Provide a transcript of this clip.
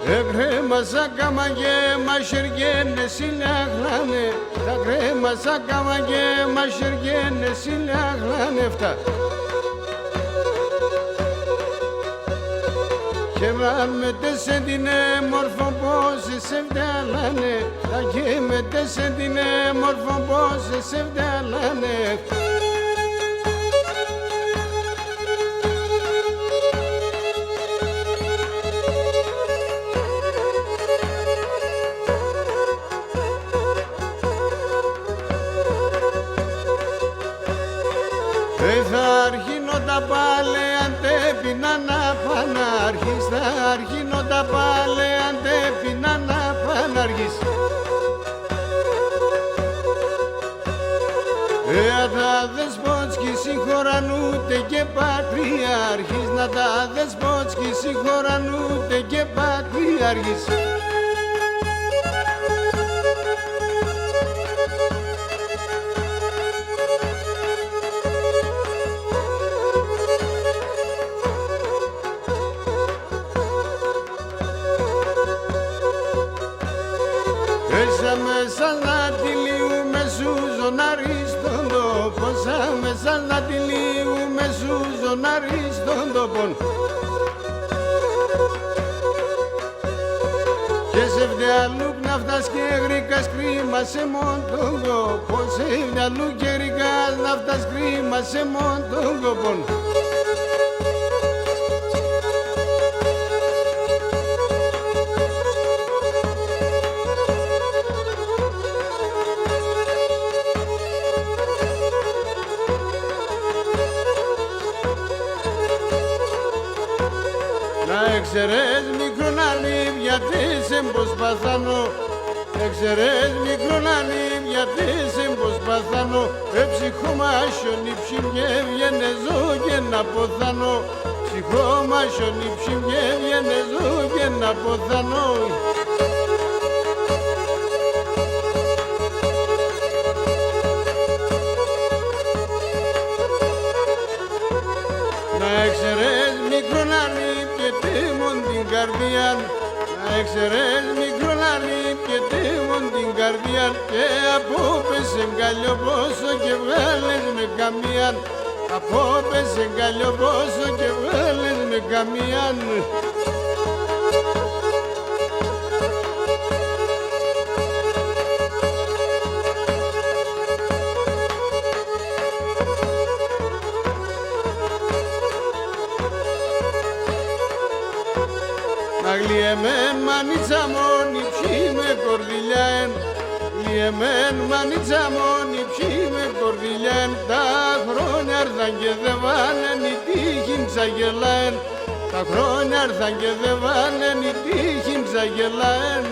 Κρέμασα κάμα και μαχαιριένε συλλάγλανε. Τα κρέμασα κάμα και μαχαιριένε συλλάγλανε αυτά. Και βράμετε σε την μόρφο πως σε βγάλανε. Τα γέμετε σε την μόρφο πως σε βγάλανε. Θα αρχίνω τα πάλε αν τέπινα να πανάρχεις. Θα αρχίνω τα πάλε αν τέπινα να πανάρχεις. Τα δεσπότσκι συγχωραν ούτε και πατριάρχης. Να τα δεσπότσκι συγχωραν ούτε και πατριάρχης. Μέσα να τη λύουμε σούζον αριστον τόπον. Μέσα να τη λύουμε σούζον αριστον τόπον. Και σε βδιαλού πναυτάς και γρήκας κρίμα σε μόν τον κόπο. Σε βδιαλού και γρήκας ναυτάς κρίμα σε μόν τον κόπον. Να έξερες μικρόν αλήθεια τι σε πως παθάνω. Έξερες μικρόν αλήθεια τι σε πως παθάνω. Ψυχομάσιον υψη και βγαίνε ζω και να ποθάνω. Ψυχομάσιον υψη και βγαίνε ζω και να ποθάνω. Να έξερες μικρόν αλήθεια τίμον την καρδιά. Να έξερες μικρόν αλήθεια τίμον την καρδιά. Και απόπεσε γκαλιό πόσο και βγάλες με καμία. Απόπεσε γκαλιό πόσο και βγάλες με καμία. Γλυεμέν μανίτσα μόνη ψή με κορδιλιάεν. Γλυεμέν μανίτσα μόνη ψή με κορδιλιάεν. Τα χρόνια έρθαν και δε βάλεν η τύχη ψαγελάεν. Τα χρόνια έρθαν και δε βάλεν η τύχη ψαγελάεν.